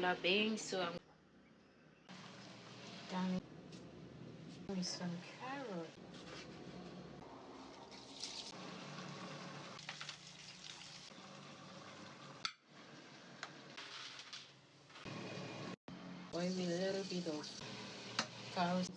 regular beans, so I'm done with some carrot. Boil with a little bit of cows.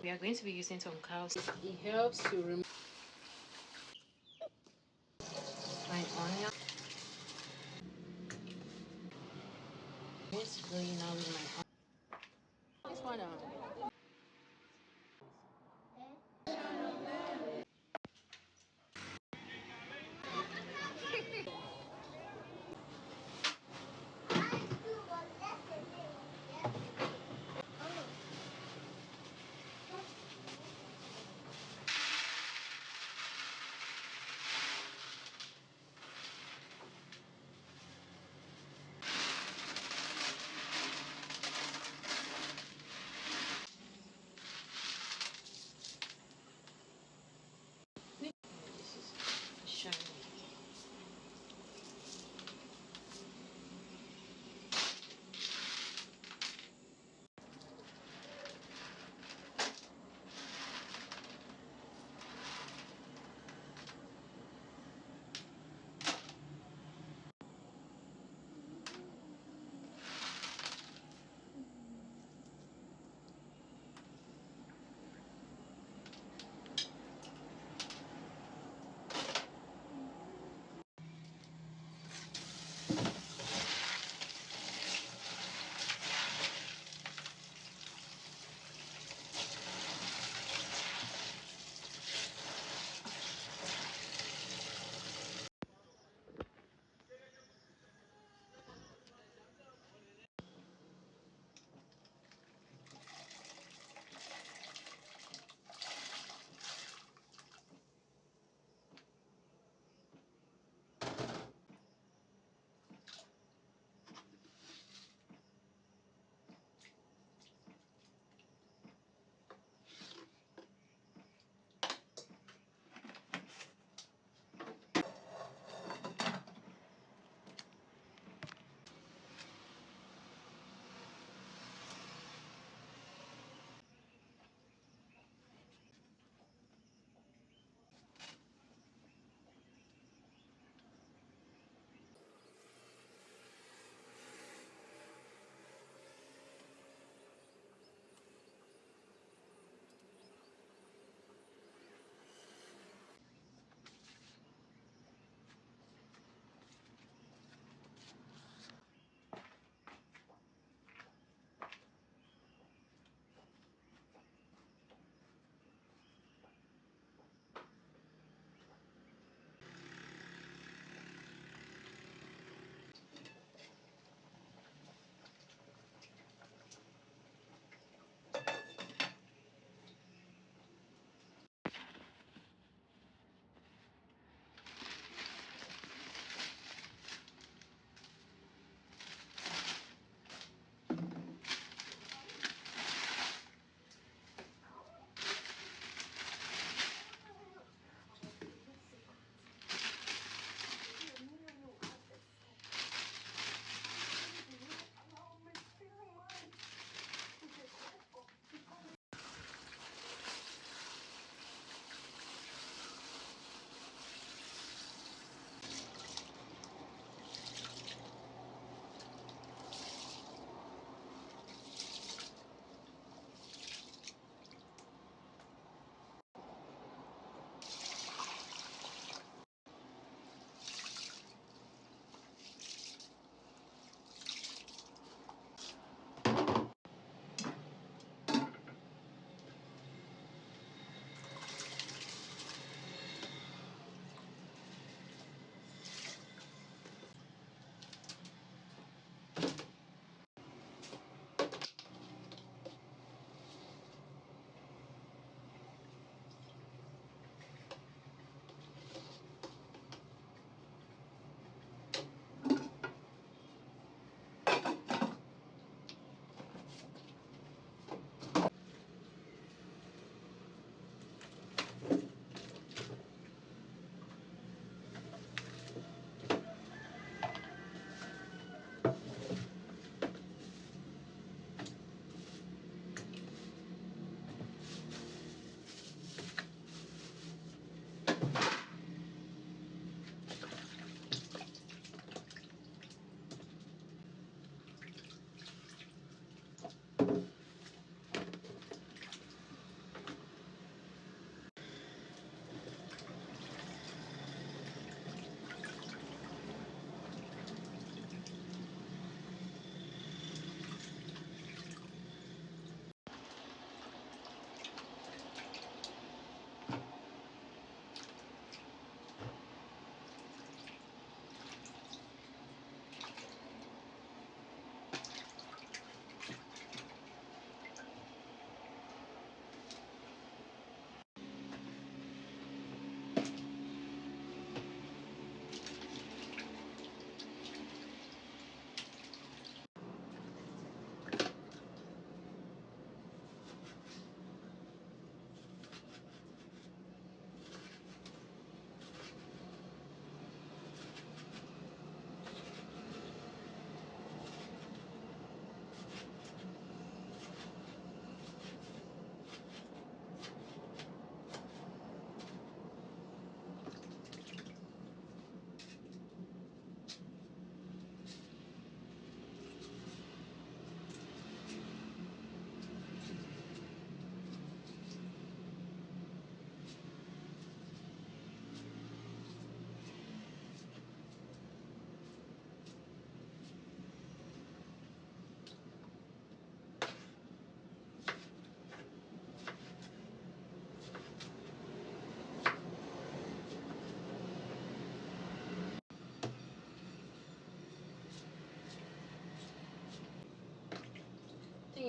We are going to be using some cows. It helps to remove my onion. It's going now with my onion. This one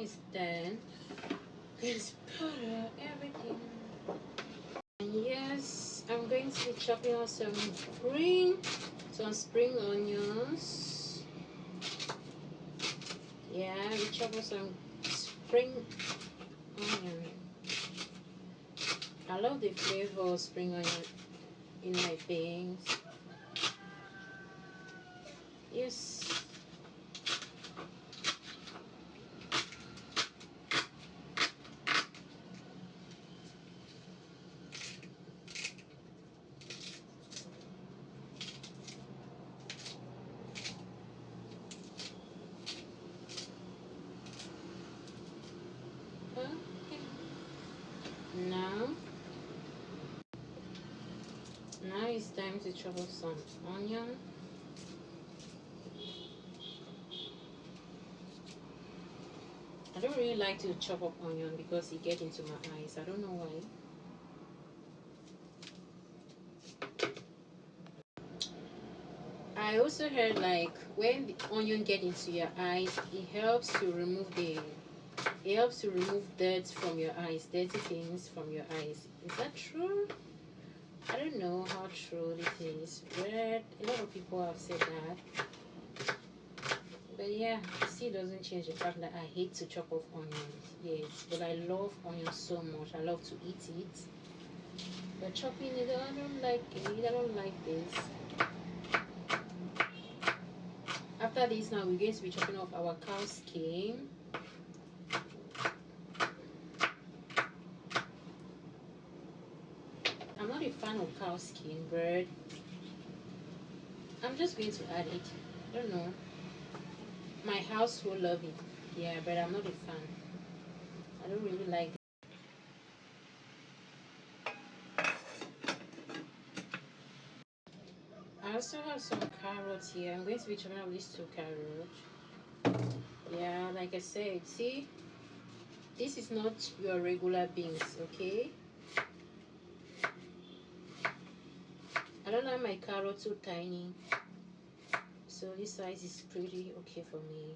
is done. Please powder everything. And yes, I'm going to be chopping out some spring onions. Yeah, we chop out some spring onion. I love the flavor of spring onion in my beans. Yes. Okay. Now it's time to chop up some onion. I don't really like to chop up onion because it gets into my eyes. I don't know why. I also heard like when the onion get into your eyes, it helps to remove dirt from your eyes, dirty things from your eyes. Is that true? I don't know how true this is, but a lot of people have said that. But yeah, it still doesn't change the fact that I hate to chop off onions. Yes, but I love onions so much. I love to eat it. But chopping it, I don't like it. I don't like this. After this, now we're going to be chopping off our cow skin. I'm not a fan of cow skin, but I'm just going to add it. I don't know. My house will love it. Yeah, but I'm not a fan. I don't really like it. I also have some carrots here. I'm going to be chopping up these 2 carrots. Yeah, like I said, see, this is not your regular beans, okay? I don't like my carrots so tiny, so this size is pretty okay for me.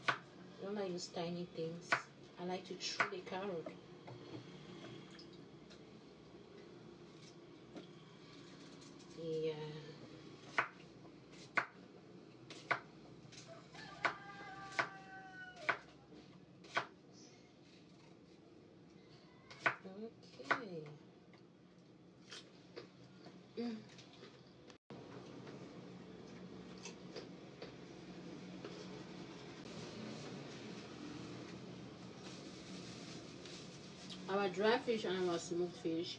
I don't like those tiny things. I like to chew the carrot. Yeah. Okay. Our dry fish and our smoked fish.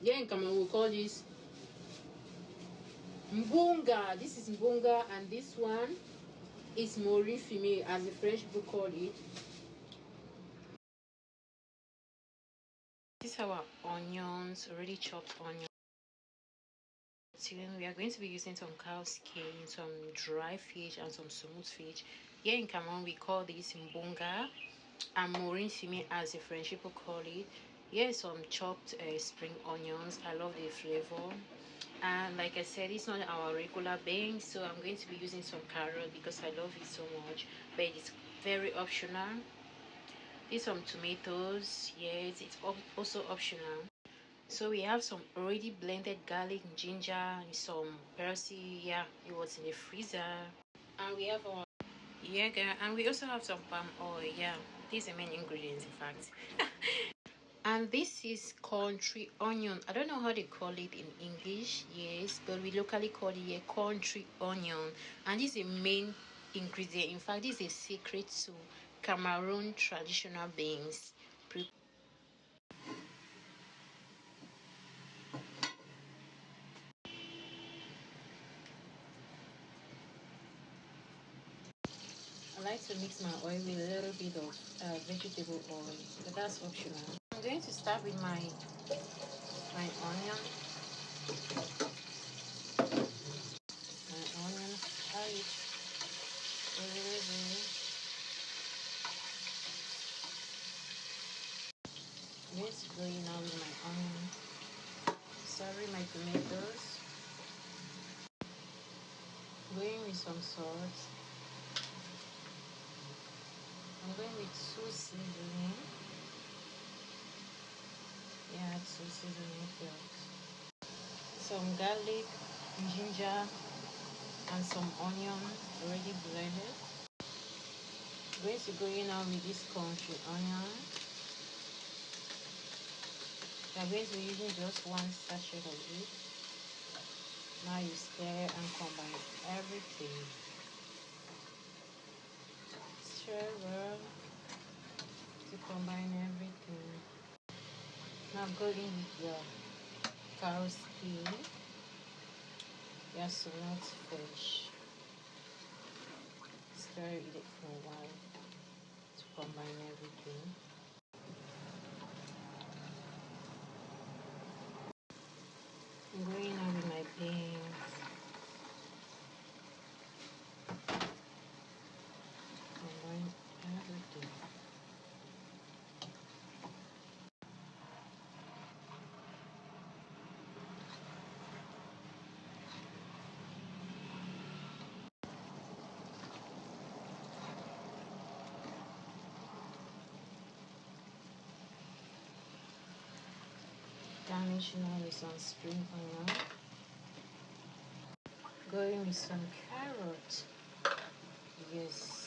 Yeah, in Cameroon we call this mbonga. This is mbonga, and this one is mori fime, as the French people call it. These are our onions, already chopped onions. We are going to be using some cow skin, some dry fish, and some smooth fish. Here in Cameroon, we call this mbonga, and morin fime, as the French people call it. Here is some chopped spring onions. I love the flavor. And like I said, it's not our regular beans, so I'm going to be using some carrot because I love it so much, but it's very optional. These some tomatoes. Yes, it's also optional. So we have some already blended garlic, ginger, some parsley. Yeah, it was in the freezer. And we have our and we also have some palm oil. Yeah, these are main ingredients, in fact. And this is country onion. I don't know how they call it in English, yes, but we locally call it a country onion. And this is a main ingredient. In fact, this is a secret to Cameroon traditional beans. I like to mix my oil with a little bit of vegetable oil, but that's optional. I'm going to start with my onion. My onion, fry it really, really. I'm going to go in now with my onion. Sorry, my tomatoes. Going with some salt. going with 2 seasoning. Yeah, 2 seasoning cubes. Some garlic, ginger, and some onion already blended. I'm going to go in now with this country onion. I'm going to be using just 1 sachet of it. Now you stir and combine everything. Stir well to combine everything. Now go in with your cow skin, your smoked fish. Stir it for a while to combine everything. I'm going on with my beans. Combine everything. Garnish now with some spring onion. Going with some carrot. Yes.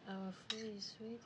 Our food is ready.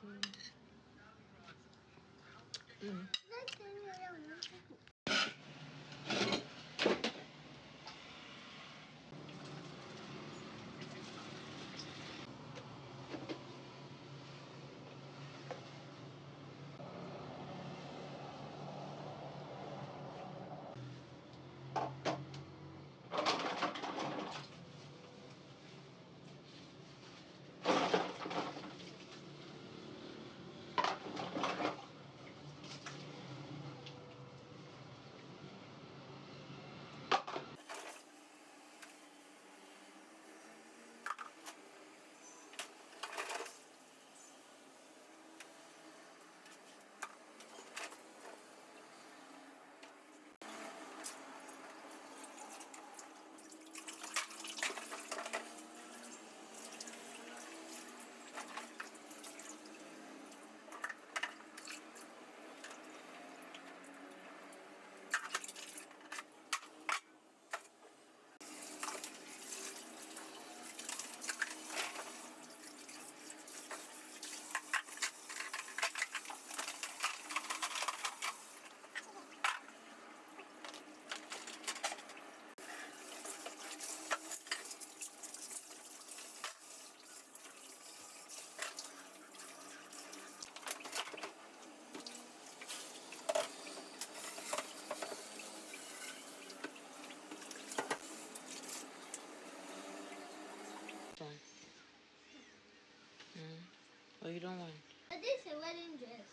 Or you don't want? But this is a wedding dress.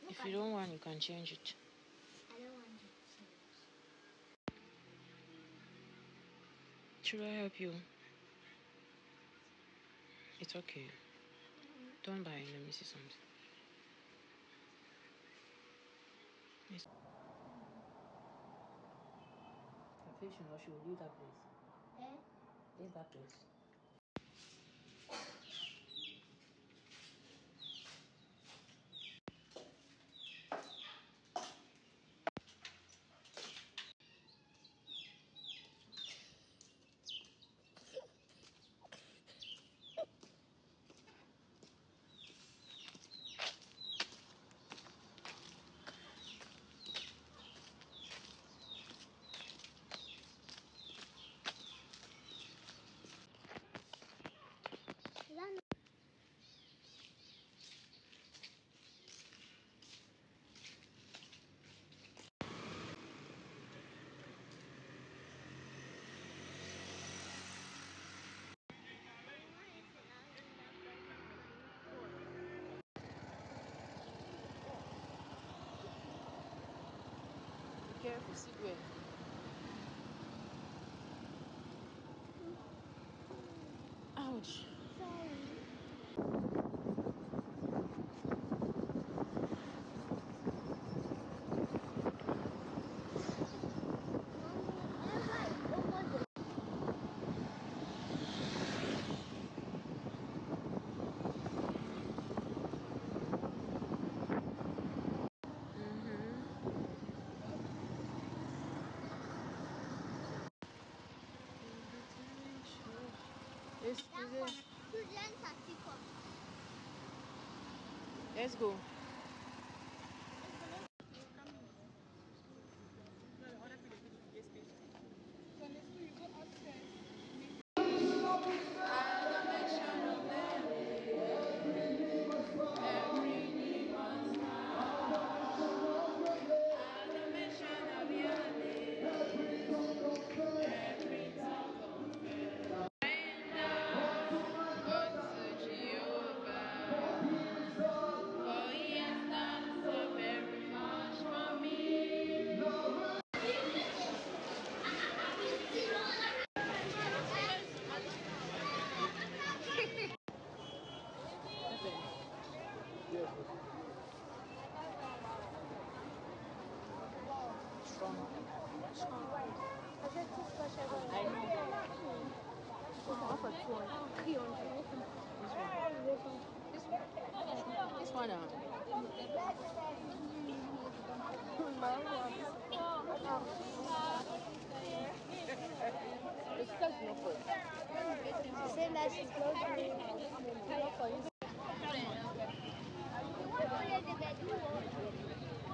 If you don't want, you can change it. I don't want to change. Should I help you? It's okay. Don't buy. Let me see something. Yes. You're fishing, or she will leave that place. Eh? Leave that place. careful, sit well. Ouch. Let's go. This one. Saying that she's close to me.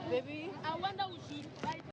Baby, I wonder if she.